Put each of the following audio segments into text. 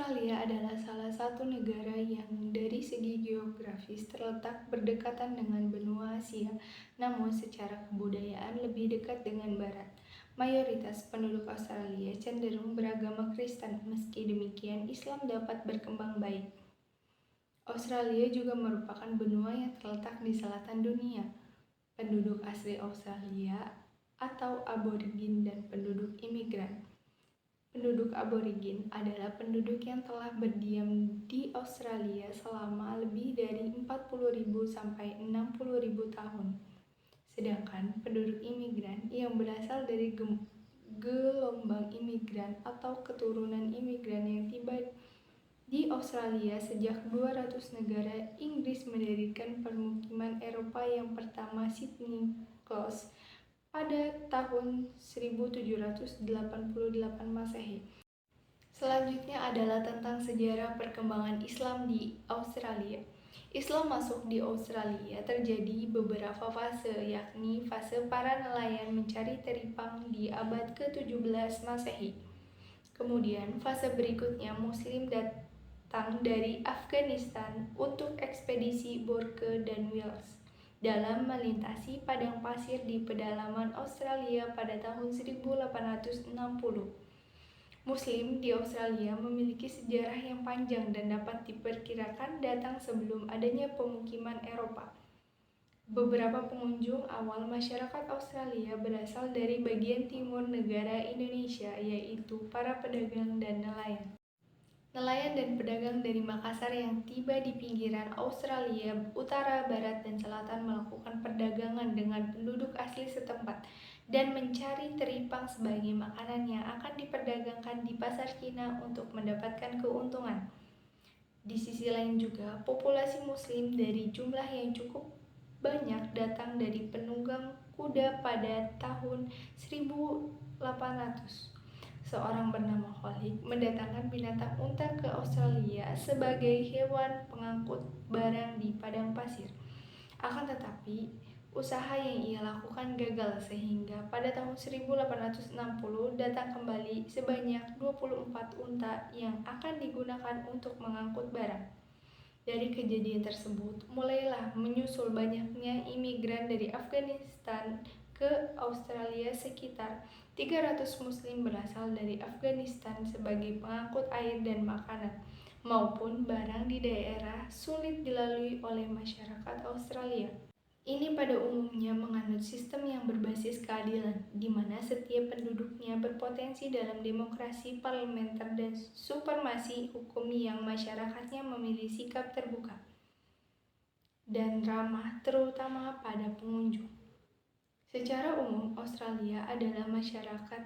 Australia adalah salah satu negara yang dari segi geografis terletak berdekatan dengan benua Asia, namun secara kebudayaan lebih dekat dengan Barat. Mayoritas penduduk Australia cenderung beragama Kristen, meski demikian Islam dapat berkembang baik. Australia juga merupakan benua yang terletak di selatan dunia. Penduduk asli Australia atau aborigin dan penduduk imigran. Penduduk aborigin adalah penduduk yang telah berdiam di Australia selama lebih dari 40.000 sampai 60.000 tahun. Sedangkan penduduk imigran yang berasal dari gelombang imigran atau keturunan imigran yang tiba di Australia sejak 200 negara. Inggris mendirikan permukiman Eropa yang pertama Sydney Close pada tahun 1788 Masehi. Selanjutnya adalah tentang sejarah perkembangan Islam di Australia. Islam masuk di Australia terjadi beberapa fase, yakni fase para nelayan mencari teripang di abad ke-17 Masehi. Kemudian fase berikutnya Muslim datang dari Afghanistan untuk ekspedisi Bourke dan Wills dalam melintasi padang pasir di pedalaman Australia pada tahun 1860. Muslim di Australia memiliki sejarah yang panjang dan dapat diperkirakan datang sebelum adanya pemukiman Eropa. Beberapa pengunjung awal masyarakat Australia berasal dari bagian timur negara Indonesia, yaitu para pedagang dan nelayan. Nelayan dan pedagang dari Makassar yang tiba di pinggiran Australia, utara, barat, dan selatan melakukan perdagangan dengan penduduk asli setempat dan mencari teripang sebagai makanan yang akan diperdagangkan di pasar Cina untuk mendapatkan keuntungan. Di sisi lain juga, populasi Muslim dari jumlah yang cukup banyak datang dari penunggang kuda pada tahun 1800. Seorang bernama Khalid mendatangkan binatang unta ke Australia sebagai hewan pengangkut barang di padang pasir. Akan tetapi, usaha yang ia lakukan gagal sehingga pada tahun 1860 datang kembali sebanyak 24 unta yang akan digunakan untuk mengangkut barang. Dari kejadian tersebut, mulailah menyusul banyaknya imigran dari Afghanistan ke Australia. Sekitar 300 Muslim berasal dari Afghanistan sebagai pengangkut air dan makanan maupun barang di daerah sulit dilalui oleh masyarakat Australia. Ini pada umumnya menganut sistem yang berbasis keadilan, di mana setiap penduduknya berpotensi dalam demokrasi parlementer dan supremasi hukum yang masyarakatnya memilih sikap terbuka dan ramah terutama pada pengunjung. Secara umum, Australia adalah masyarakat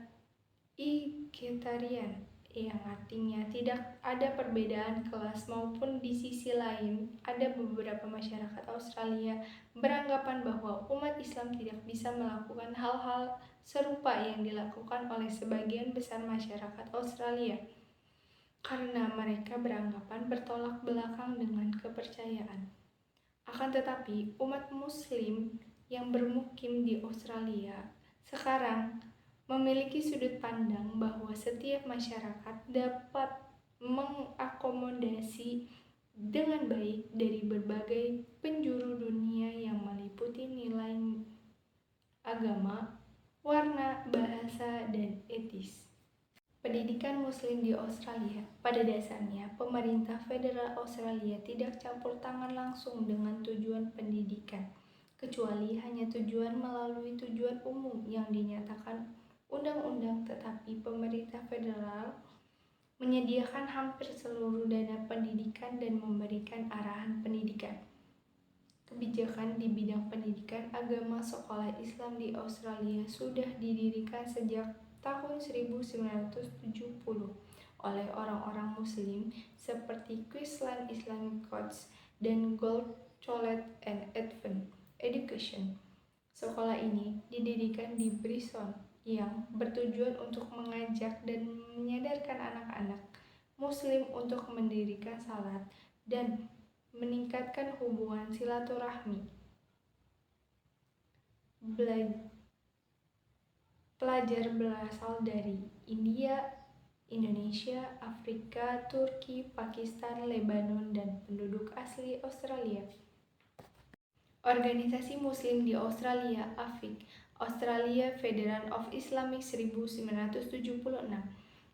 egalitarian, yang artinya tidak ada perbedaan kelas, maupun di sisi lain ada beberapa masyarakat Australia beranggapan bahwa umat Islam tidak bisa melakukan hal-hal serupa yang dilakukan oleh sebagian besar masyarakat Australia karena mereka beranggapan bertolak belakang dengan kepercayaan. Akan tetapi, umat Muslim yang bermukim di Australia sekarang memiliki sudut pandang bahwa setiap masyarakat dapat mengakomodasi dengan baik dari berbagai penjuru dunia yang meliputi nilai agama, warna, bahasa, dan etis. Pendidikan Muslim di Australia. Pada dasarnya, pemerintah federal Australia tidak campur tangan langsung dengan tujuan pendidikan, kecuali hanya tujuan melalui tujuan umum yang dinyatakan undang-undang, tetapi pemerintah federal menyediakan hampir seluruh dana pendidikan dan memberikan arahan pendidikan. Kebijakan di bidang pendidikan agama sekolah Islam di Australia sudah didirikan sejak tahun 1970 oleh orang-orang Muslim seperti Queensland Islamic Courts dan Gold Colet and Advent Education. Sekolah ini didirikan di Brisbane yang bertujuan untuk mengajak dan menyadarkan anak-anak Muslim untuk mendirikan salat dan meningkatkan hubungan silaturahmi. Pelajar berasal dari India, Indonesia, Afrika, Turki, Pakistan, Lebanon, dan penduduk asli Australia. Organisasi Muslim di Australia, AFIC, Australia Federation of Islamic 1976,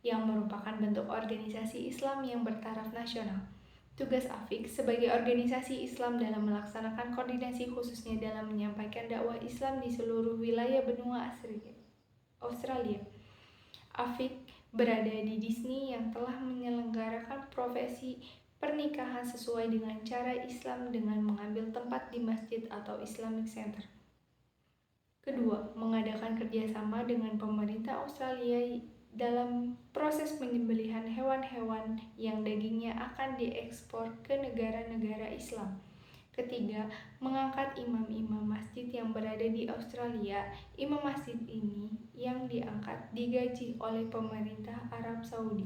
yang merupakan bentuk organisasi Islam yang bertaraf nasional. Tugas AFIC sebagai organisasi Islam dalam melaksanakan koordinasi khususnya dalam menyampaikan dakwah Islam di seluruh wilayah benua Australia. AFIC berada di Disney yang telah menyelenggarakan profesi pernikahan sesuai dengan cara Islam dengan mengambil tempat di masjid atau Islamic Center. Kedua, mengadakan kerjasama dengan pemerintah Australia dalam proses penyembelihan hewan-hewan yang dagingnya akan diekspor ke negara-negara Islam. Ketiga, mengangkat imam-imam masjid yang berada di Australia. Imam masjid ini yang diangkat digaji oleh pemerintah Arab Saudi.